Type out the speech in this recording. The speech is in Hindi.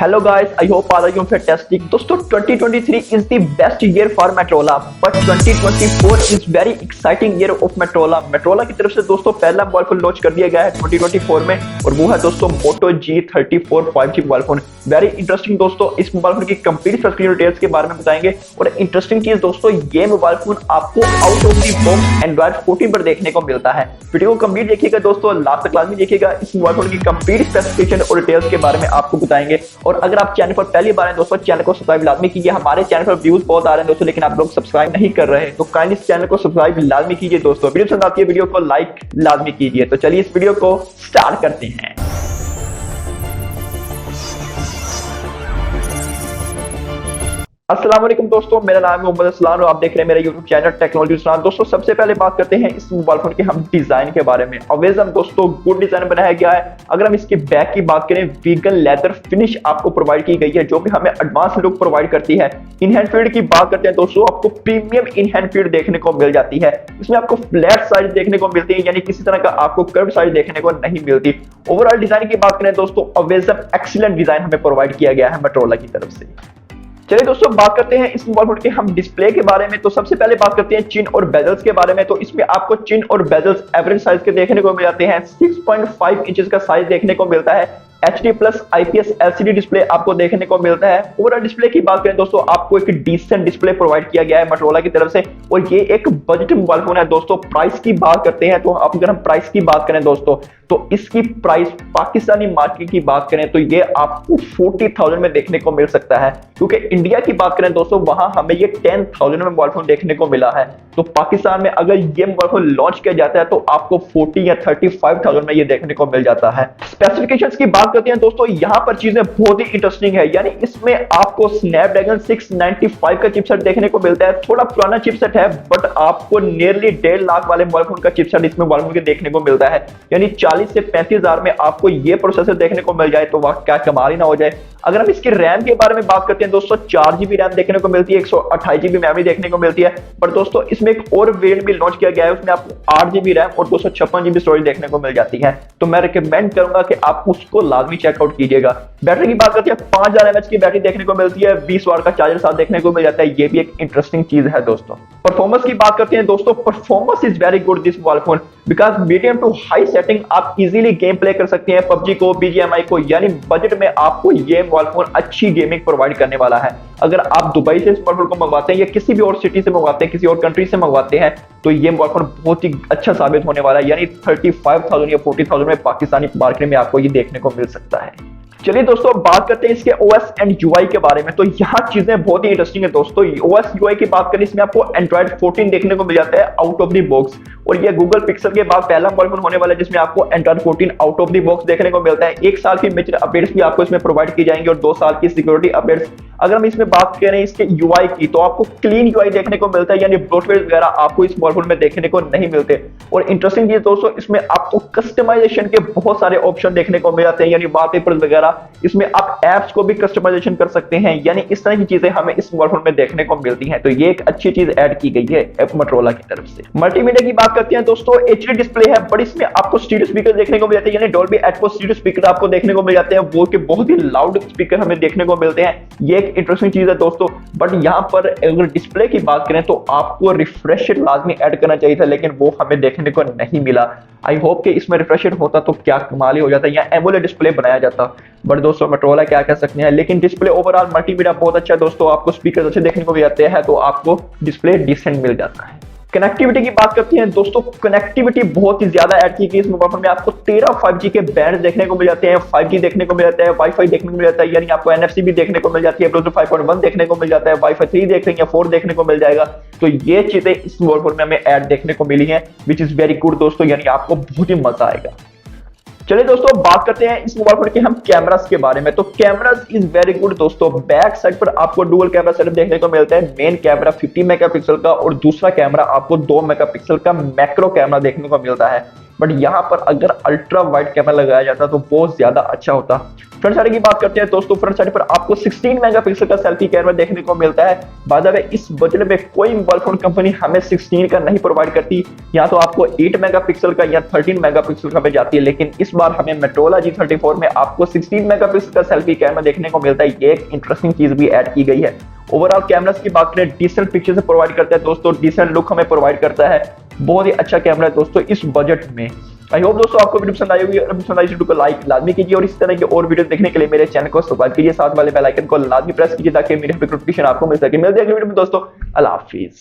Hello guys, I hope all of you are fantastic. दोस्तों 2023 is the best year for Motorola, but 2024 is very exciting year of Motorola. Motorola की तरफ से दोस्तों पहला मोबाइल फोन लॉन्च कर दिया गया है 2024 में और वो है दोस्तों Moto G34 5G mobile phone. Very interesting दोस्तों, इस मोबाइल फोन की कंप्लीट स्पेसिफिकेशन डिटेल्स के बारे में बताएंगे और इंटरेस्टिंग चीज दोस्तों ये मोबाइल फोन आपको out of the box Android 14 पर देखने को मिलता है। वीडियो को कंप्लीट देखिएगा दोस्तों, लास्ट तक लाजमी देखिएगा। इस मोबाइल फोन की कंप्लीट स्पेसिफिकेशन और डिटेल्स के बारे में आपको बताएंगे। और अगर आप चैनल पर पहली बार हैं दोस्तों, चैनल को सब्सक्राइब लाजमी कीजिए। हमारे चैनल पर व्यूज बहुत आ रहे हैं दोस्तों, लेकिन आप लोग सब्सक्राइब नहीं कर रहे हैं, तो काइंडली इस चैनल को सब्सक्राइब लाजमी कीजिए दोस्तों। वीडियो पसंद आती है वीडियो को लाइक लाजमी कीजिए। तो चलिए इस वीडियो को स्टार्ट करते हैं। अस्सलाम वालेकुम दोस्तों, मेरा नाम है मोहम्मद असलान और आप देख रहे हैं मेरा यूट्यूब चैनल टेक्नोलॉजी असलान। दोस्तों सबसे पहले बात करते हैं इस मोबाइल फोन के हम डिजाइन के बारे में। अवेजन दोस्तों गुड डिजाइन बनाया गया है। अगर हम इसके बैक की बात करें, वीगन लेदर फिनिश आपको प्रोवाइड की गई है जो भी हमें एडवांस लुक प्रोवाइड करती है। इन हैंड फील्ड की बात करते हैं दोस्तों, आपको प्रीमियम इन हैंड फील्ड देखने को मिल जाती है। इसमें आपको फ्लैट साइज देखने को मिलती है, यानी किसी तरह का आपको कर्व साइज देखने को नहीं मिलती। ओवरऑल डिजाइन की बात करें दोस्तों, अवेजन एक्सीलेंट डिजाइन हमें प्रोवाइड किया गया है मोटोरोला की तरफ से। चलिए दोस्तों बात करते हैं इस मोबाइल फोन के हम डिस्प्ले के बारे में। तो सबसे पहले बात करते हैं चिन और बेजल्स के बारे में। तो इसमें आपको चिन और बेजल्स एवरेज साइज के देखने को मिल जाते हैं। 6.5 इंचेस का साइज देखने को मिलता है। HD plus IPS LCD display आपको देखने को मिलता है। ओवरऑल डिस्प्ले की बात करें दोस्तों, आपको एक डिसेंट डिस्प्ले प्रोवाइड किया गया है मोटोरोला की तरफ से और ये एक बजट मोबाइल फोन है दोस्तों। प्राइस की बात करते हैं तो अगर हम प्राइस की बात करें दोस्तों, तो इसकी प्राइस पाकिस्तानी मार्केट की बात करें तो ये आपको 40,000 में देखने को मिल सकता है, क्योंकि इंडिया की बात करें दोस्तों वहां हमें ये 10,000 में मोबाइल फोन देखने को मिला है। तो पाकिस्तान में अगर ये मोबाइल फोन लॉन्च किया जाता है तो आपको 40 या 35,000 में ये देखने को मिल जाता है। स्पेसिफिकेशंस की बात करते हैं दोस्तों, यहाँ पर चीजें बहुत ही इंटरेस्टिंग है। यानी इसमें आपको स्नैपड्रैगन 695 का चिपसेट देखने को मिलता है। थोड़ा पुराना चिपसेट है, बट आपको नियरली 1.5 लाख वाले मोबाइल फोन का चिपसेट इसमें मोबाइल फोन के देखने को मिलता है। यानी 40 से 35,000 में आपको ये प्रोसेसर देखने को मिल जाए तो वह क्या कमाल ही ना हो जाए। अगर हम इसकी रैम के बारे में बात करते हैं दोस्तों, 4GB रैम देखने को मिलती है, 128GB मेमोरी देखने को मिलती है। पर दोस्तों इसमें एक और वेरिएंट भी लॉन्च किया गया है, उसमें आपको 8GB रैम और 256GB स्टोरेज देखने को मिल जाती है। तो मैं रिकमेंड करूंगा कि आप उसको लाजमी चेकआउट कीजिएगा। बैटरी की बात करते हैं, 5000 mAh की बैटरी देखने को मिलती है, 20 वाट का चार्जर साथ देखने को मिल जाता है। ये भी एक इंटरेस्टिंग चीज है दोस्तों। परफॉर्मेंस की बात करते हैं दोस्तों, performance is very good this mobile phone because medium to high setting आप इजीली गेम प्ले कर सकते हैं पबजी को, BGMI को। यानी बजट में आपको ये मोबाइल फोन अच्छी गेमिंग प्रोवाइड करने वाला है। अगर आप दुबई से इस मोबाइल फोन को मंगवाते हैं या किसी भी और सिटी से मंगवाते हैं, किसी और कंट्री से मंगवाते हैं, तो ये मोबाइल फोन बहुत ही अच्छा साबित होने वाला है। यानी 35,000 या 40,000 में पाकिस्तानी मार्केट में आपको ये देखने को मिल सकता है। चलिए दोस्तों बात करते हैं इसके OS एंड UI के बारे में। तो यहाँ चीजें बहुत ही इंटरेस्टिंग है दोस्तों। OS UI की बात करें, इसमें आपको Android 14 देखने को मिल जाता है आउट ऑफ द बॉक्स और ये गूगल पिक्सल के बाद पहला मोबाइल फोन होने वाला है जिसमें आपको Android 14 out of the box देखने को मिलता है। 1 साल की मेजर अपडेट्स भी आपको इसमें प्रोवाइड की जाएंगी और 2 साल की सिक्योरिटी अपडेट्स। अगर हम इसमें बात करें इसके UI की, तो आपको क्लीन UI देखने को मिलता है, यानी ब्लोटवेयर वगैरह आपको इस मोबाइल फोन में देखने को नहीं मिलते। और इंटरेस्टिंग चीज दोस्तों, इसमें आपको कस्टमाइजेशन के बहुत सारे ऑप्शन देखने को मिल जाते हैं, यानी वॉलपेपर्स वगैरह। इसमें आप एप्स को भी कस्टमाइजेशन कर सकते हैं, यानी इस तरह की चीजें हमें इस मोबाइल फोन में देखने को मिलती हैं। तो ये एक अच्छी चीज ऐड की गई है मोटोरोला की तरफ से। मल्टीमीडिया की बात करते हैं दोस्तों, HD डिस्प्ले है, बट इसमें आपको स्टीरियो स्पीकर देखने को मिल जाते हैं, यानी डॉल्बी एटमॉस स्टीरियो स्पीकर आपको देखने को मिल जाते हैं। वो के बहुत ही लाउड स्पीकर हमें देखने को मिलते हैं। ये एक इंटरेस्टिंग चीज है दोस्तों। बट यहाँ पर अगर डिस्प्ले की बात करें तो आपको रिफ्रेश लाजमी ऐड करना चाहिए था, लेकिन वो हमें देखने को नहीं मिला। आई होप कि इसमें रिफ्रेश होता तो क्या कमाल ही हो जाता, या एमोलेड डिस्प्ले बनाया जाता। बट दोस्तों मोटोरोला क्या कह सकते हैं, लेकिन डिस्प्ले ओवरऑल मल्टीमीडिया बहुत अच्छा है दोस्तों। आपको स्पीकर अच्छे देखने को भी आते हैं, तो आपको डिस्प्ले डिसेंट मिल जाता है। कनेक्टिविटी की बात करते हैं दोस्तों, कनेक्टिविटी बहुत ही ज्यादा ऐड की गई इस मोबाइल फोन में। आपको 13 5G के बैंड देखने को मिल जाते हैं, 5G देखने को मिल जाता है, वाईफाई देखने को मिल जाता है, यानी आपको NFC भी देखने को मिल जाती है, ब्लूटूथ 5.1 देखने को मिल जाता है, वाईफाई 3 देख रहे हैं, 4 देखने को मिल जाएगा। तो ये चीजें इस मोबाइल फोन में हमें ऐड देखने को मिली है, विच इज वेरी गुड दोस्तों, यानी आपको बहुत ही मजा आएगा। चलिए दोस्तों बात करते हैं इस मोबाइल फोन के हम कैमरास के बारे में। तो कैमरास इज वेरी गुड दोस्तों। बैक साइड पर आपको डुअल कैमरा सेटअप देखने को मिलता है। मेन कैमरा 50 मेगापिक्सल का और दूसरा कैमरा आपको 2 मेगापिक्सल का मैक्रो कैमरा देखने को मिलता है। बट यहाँ पर अगर अल्ट्रा वाइड कैमरा लगाया जाता तो बहुत ज्यादा अच्छा होता। फ्रंट साइड की बात करते हैं दोस्तों, फ्रंट साइड पर आपको 16 मेगापिक्सल का सेल्फी कैमरा देखने को मिलता है। बाय द वे इस बजट में कोई मोबाइल फोन कंपनी हमें 16 का नहीं प्रोवाइड करती, या तो आपको 8 मेगापिक्सल का या 13 मेगापिक्सल का मिल जाती है, लेकिन इस बार हमें Motorola G34 में आपको 16 मेगापिक्सल का सेल्फी कैमरा देखने को मिलता है। ये एक इंटरेस्टिंग चीज भी ऐड की गई है। ओवरऑल कैमरास की बात करें, डिसेंट पिक्चर से प्रोवाइड करता है दोस्तों, डिसेंट लुक हमें प्रोवाइड करता है। बहुत ही अच्छा कैमरा है दोस्तों इस बजट में। आई होप दोस्तों आपको वीडियो पसंद आई होगी, अगर पसंद आई वीडियो को लाइक लाजमी कीजिए और इस तरह के और वीडियो देखने के लिए मेरे चैनल को सब्सक्राइब कीजिए, साथ वाले बेल आइकन को लाजमी प्रेस कीजिए ताकि मेरी नोटिफिकेशन आपको मिल सके। मिलते हैं अगली वीडियो में दोस्तों, अल्लाह हाफिज।